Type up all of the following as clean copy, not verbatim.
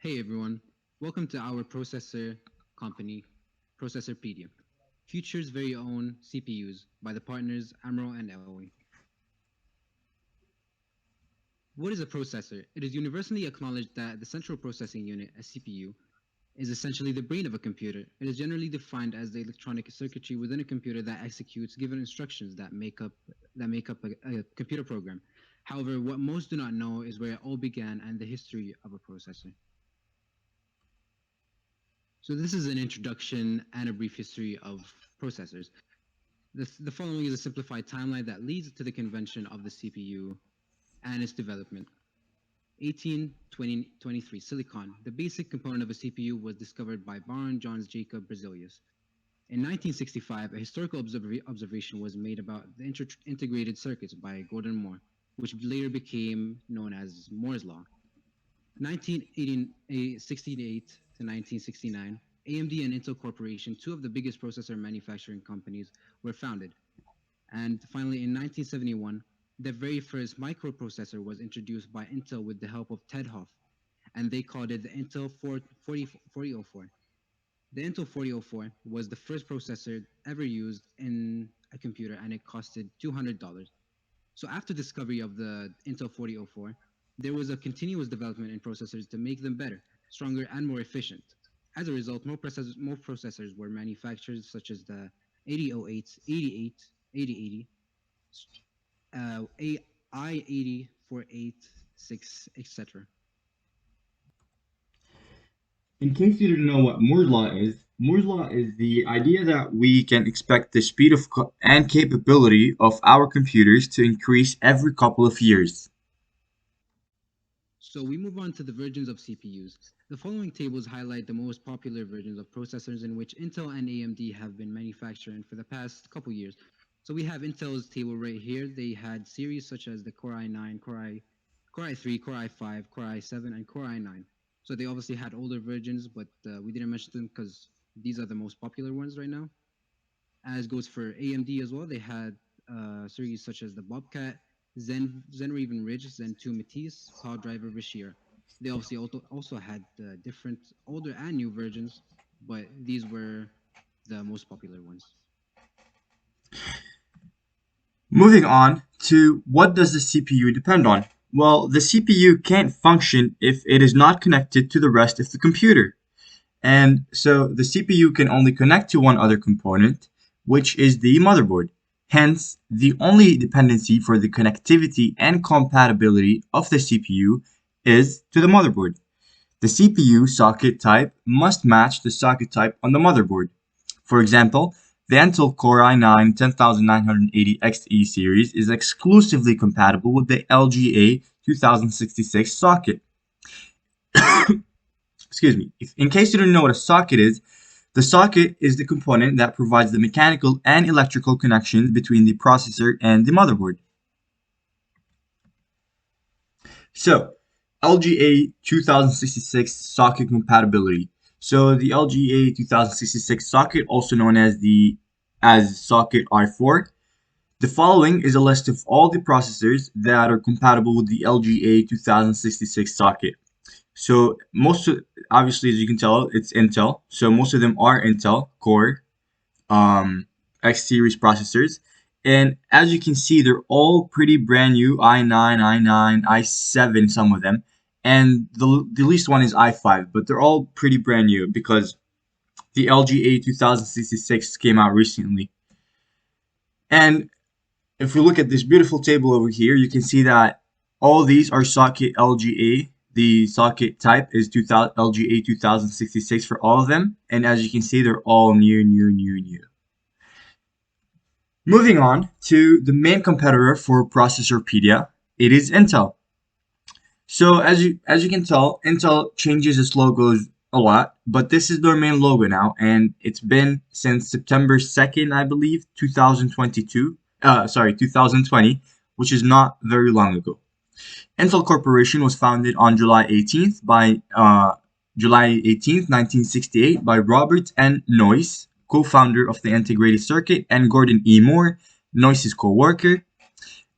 Hey everyone, welcome to our processor company, Processorpedia, Future's very own CPUs by the partners Amro and Elway. What is a processor? It is universally acknowledged that the central processing unit, a CPU, is essentially the brain of a computer. It is generally defined as the electronic circuitry within a computer that executes given instructions that make up a computer program. However, what most do not know is where it all began and the history of a processor. So this is an introduction and a brief history of processors. The following is a simplified timeline that leads to the convention of the CPU and its development. 1823, silicon. The basic component of a CPU was discovered by Baron John Jacob Berzelius. In 1965, a historical observation was made about the integrated circuits by Gordon Moore, which later became known as Moore's Law. 1968 to 1969, AMD and Intel Corporation, two of the biggest processor manufacturing companies, were founded. And finally, in 1971, the very first microprocessor was introduced by Intel with the help of Ted Hoff, and they called it the Intel 4004. The Intel 4004 was the first processor ever used in a computer, and it costed $200. So after discovery of the Intel 4004, there was a continuous development in processors to make them better, stronger, and more efficient. As a result, more processors were manufactured, such as the 8008, 88, 8080, I80, 486, etc. In case you didn't know what Moore's Law is the idea that we can expect the speed and capability of our computers to increase every couple of years. So we move on to the versions of CPUs. The following tables highlight the most popular versions of processors in which Intel and AMD have been manufacturing for the past couple years. So we have Intel's table right here. They had series such as the Core i9, Core i3, Core i5, Core i7, and Core i9. So they obviously had older versions, but we didn't mention them because these are the most popular ones right now. As goes for AMD as well, they had series such as the Bobcat, Zen Ridge, Zen 2 Matisse, Driver Bashir. They obviously also had different older and new versions, but these were the most popular ones. Moving on to what does the CPU depend on? Well, the CPU can't function if it is not connected to the rest of the computer. And so the CPU can only connect to one other component, which is the motherboard. Hence, the only dependency for the connectivity and compatibility of the CPU is to the motherboard. The CPU socket type must match the socket type on the motherboard. For example, the Intel Core i9 10980XE series is exclusively compatible with the LGA 2066 socket. Excuse me. In case you don't know what a socket is, the socket is the component that provides the mechanical and electrical connections between the processor and the motherboard. So, LGA 2066 socket compatibility. So the LGA 2066 socket, also known as socket R4. The following is a list of all the processors that are compatible with the LGA 2066 socket. So obviously, as you can tell, it's Intel. So most of them are Intel Core X series processors. And as you can see, they're all pretty brand new. i9, i9, i7, some of them. And the least one is i5, but they're all pretty brand new because the LGA 2066 came out recently. And if we look at this beautiful table over here, you can see that all these are socket LGA. The socket type is LGA 2066 for all of them. And as you can see, they're all new. Moving on to the main competitor for Processorpedia, it is Intel. So as you can tell, Intel changes its logos a lot, but this is their main logo now, and it's been since September 2nd, I believe, 2020, which is not very long ago. Intel Corporation was founded on July 18th, 1968 by Robert N. Noyce, co-founder of the integrated circuit, and Gordon E. Moore, Noyce's co-worker.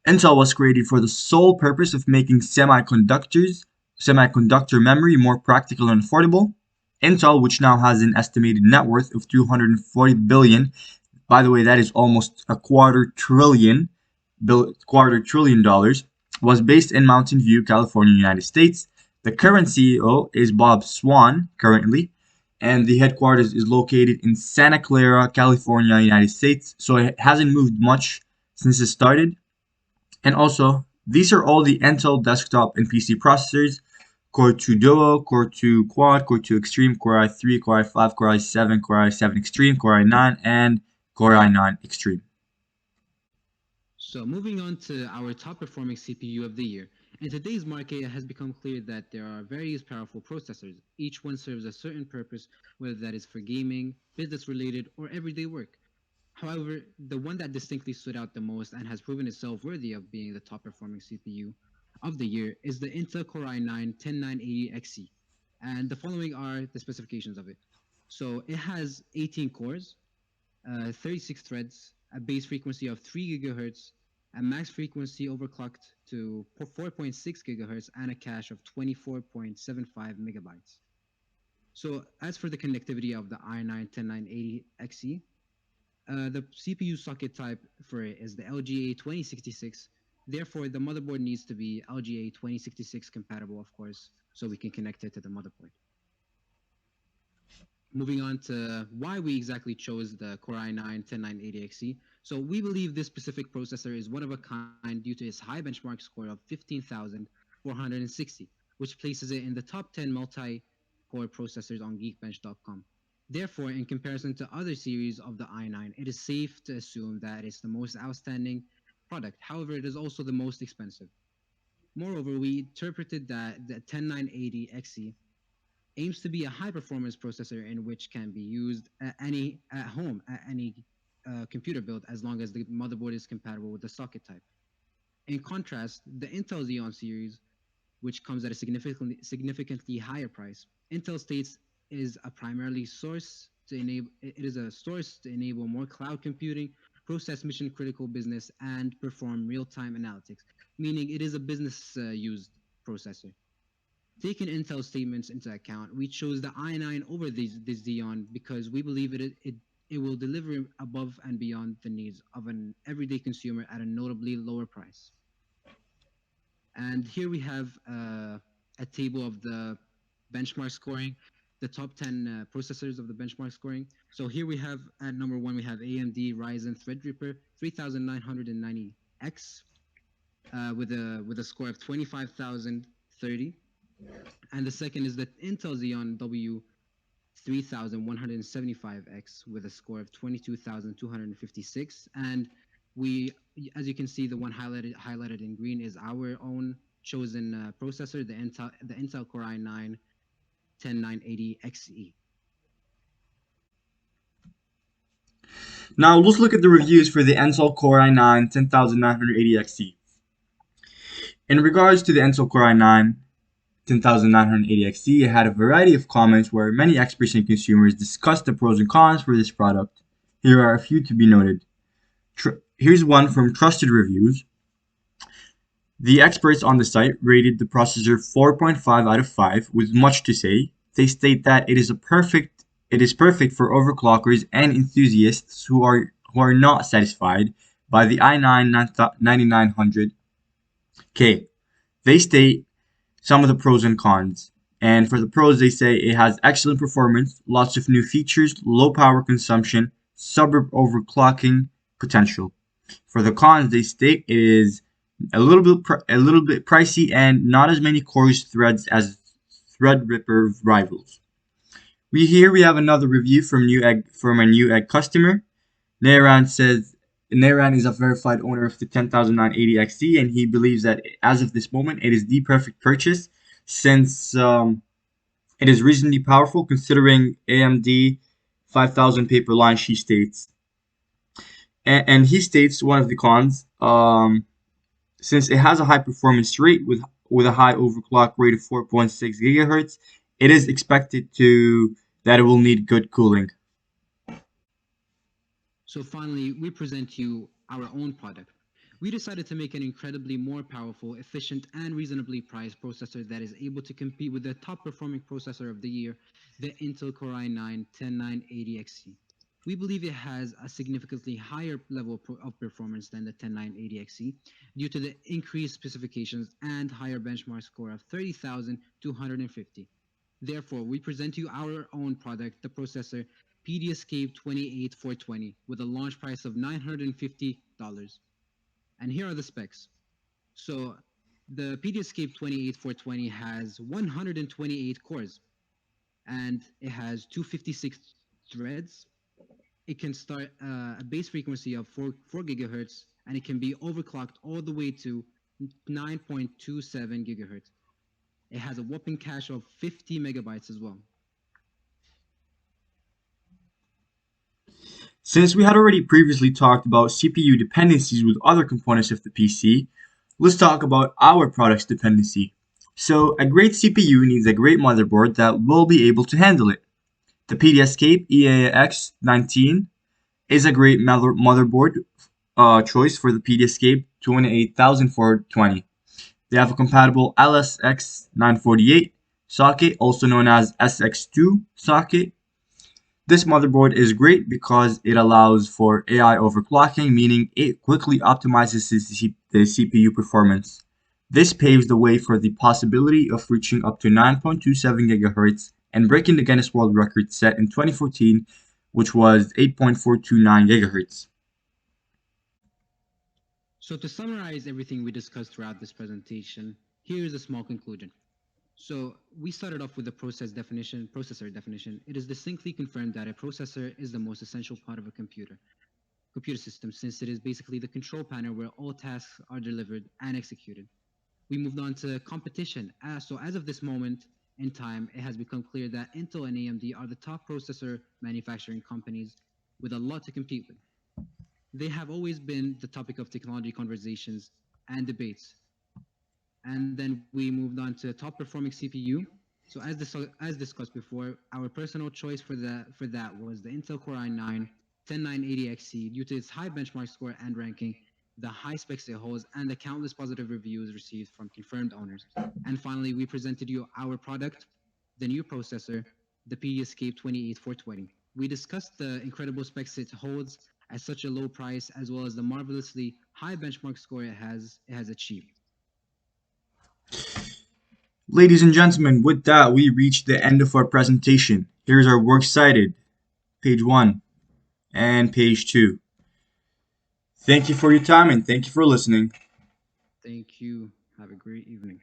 Intel was created for the sole purpose of making semiconductors semiconductor memory more practical and affordable. Intel, which now has an estimated net worth of 240 billion. By the way, that is almost a quarter trillion dollars, was based in Mountain View, California, United States. The current CEO is Bob Swan currently, and the headquarters is located in Santa Clara, California, United States. So it hasn't moved much since it started. And also, these are all the Intel desktop and PC processors: Core 2 Duo, Core 2 Quad, Core 2 Extreme, Core i3, Core i5, Core i7, Core i7 Extreme, Core i9, and Core i9 Extreme. So moving on to our top performing CPU of the year. In today's market, it has become clear that there are various powerful processors. Each one serves a certain purpose, whether that is for gaming, business related, or everyday work. However, the one that distinctly stood out the most and has proven itself worthy of being the top performing CPU of the year is the Intel Core i9-10980XE. And the following are the specifications of it. So it has 18 cores, 36 threads, a base frequency of 3 gigahertz, a max frequency overclocked to 4.6 gigahertz, and a cache of 24.75 megabytes. So as for the connectivity of the i9-10980XE, the CPU socket type for it is the LGA 2066. Therefore, the motherboard needs to be LGA 2066 compatible, of course, so we can connect it to the motherboard. Moving on to why we exactly chose the Core i9-10980XE. So we believe this specific processor is one of a kind due to its high benchmark score of 15,460, which places it in the top 10 multi-core processors on Geekbench.com. Therefore, in comparison to other series of the i9, it is safe to assume that it's the most outstanding product. However, it is also the most expensive. Moreover, we interpreted that the 10980XE aims to be a high-performance processor in which can be used at home, at any computer build, as long as the motherboard is compatible with the socket type. In contrast, the Intel Xeon series, which comes at a significantly higher price, Intel states is a primarily source to enable. It is a source to enable more cloud computing, process mission-critical business, and perform real-time analytics. Meaning, it is a business-used processor. Taking Intel's statements into account, we chose the i9 over the Xeon because we believe it will deliver above and beyond the needs of an everyday consumer at a notably lower price. And here we have a table of the benchmark scoring, the top 10 processors of the benchmark scoring. So here we have at number 1, we have AMD Ryzen Threadripper 3990X with a score of 25,030. And the second is the Intel Xeon W3175X with a score of 22,256. And we, as you can see, the one highlighted in green is our own chosen processor, the Intel Core i9-10980XE. Now let's look at the reviews for the Intel Core i9-10980XE. In regards to the Intel Core i9-10980XE, it had a variety of comments where many experts and consumers discussed the pros and cons for this product. Here are a few to be noted. Here's one from Trusted Reviews. The experts on the site rated the processor 4.5 out of 5 with much to say. They state that it is perfect for overclockers and enthusiasts who are not satisfied by the i9-9900K. They state some of the pros and cons. And for the pros, they say it has excellent performance, lots of new features, low power consumption, suburb overclocking potential. For the cons, they state it is a little bit pricey and not as many cores threads as Threadripper rivals. We have another review from a Newegg customer. Nairan says Nairan is a verified owner of the 10980XE, and he believes that as of this moment, it is the perfect purchase since it is reasonably powerful considering AMD 5000 paper line, she states. And he states one of the cons, since it has a high performance rate with a high overclock rate of 4.6 gigahertz, it is expected that it will need good cooling. So finally, we present you our own product. We decided to make an incredibly more powerful, efficient, and reasonably priced processor that is able to compete with the top performing processor of the year, the Intel Core i9-10980XE. We believe it has a significantly higher level of performance than the 10980XE due to the increased specifications and higher benchmark score of 30,250. Therefore, we present you our own product, the processor PDScape 28420, with a launch price of $950. And here are the specs. So the PDScape 28420 has 128 cores, and it has 256 threads. It can start a base frequency of 4 gigahertz, and it can be overclocked all the way to 9.27 gigahertz. It has a whopping cache of 50 megabytes as well. Since we had already previously talked about CPU dependencies with other components of the PC, let's talk about our product's dependency. So a great CPU needs a great motherboard that will be able to handle it. The PDScape EAX19 is a great motherboard choice for the PDScape 28420. They have a compatible LSX948 socket, also known as SX2 socket. This motherboard is great because it allows for AI overclocking, meaning it quickly optimizes the CPU performance. This paves the way for the possibility of reaching up to 9.27 GHz and breaking the Guinness World Record set in 2014, which was 8.429 GHz. So to summarize everything we discussed throughout this presentation, here is a small conclusion. So we started off with the processor definition. It is distinctly confirmed that a processor is the most essential part of a computer system, since it is basically the control panel where all tasks are delivered and executed. We moved on to competition. So as of this moment in time, it has become clear that Intel and AMD are the top processor manufacturing companies with a lot to compete with. They have always been the topic of technology conversations and debates. And then we moved on to top performing CPU. So as discussed before, our personal choice for that was the Intel Core i9-10980XE due to its high benchmark score and ranking, the high specs it holds, and the countless positive reviews received from confirmed owners. And finally, we presented you our product, the new processor, the PDScape 28420. We discussed the incredible specs it holds at such a low price, as well as the marvelously high benchmark score it has achieved. Ladies and gentlemen, with that, we reached the end of our presentation. Here's our works cited, page 1 and page 2. Thank you for your time and thank you for listening. Thank you. Have a great evening.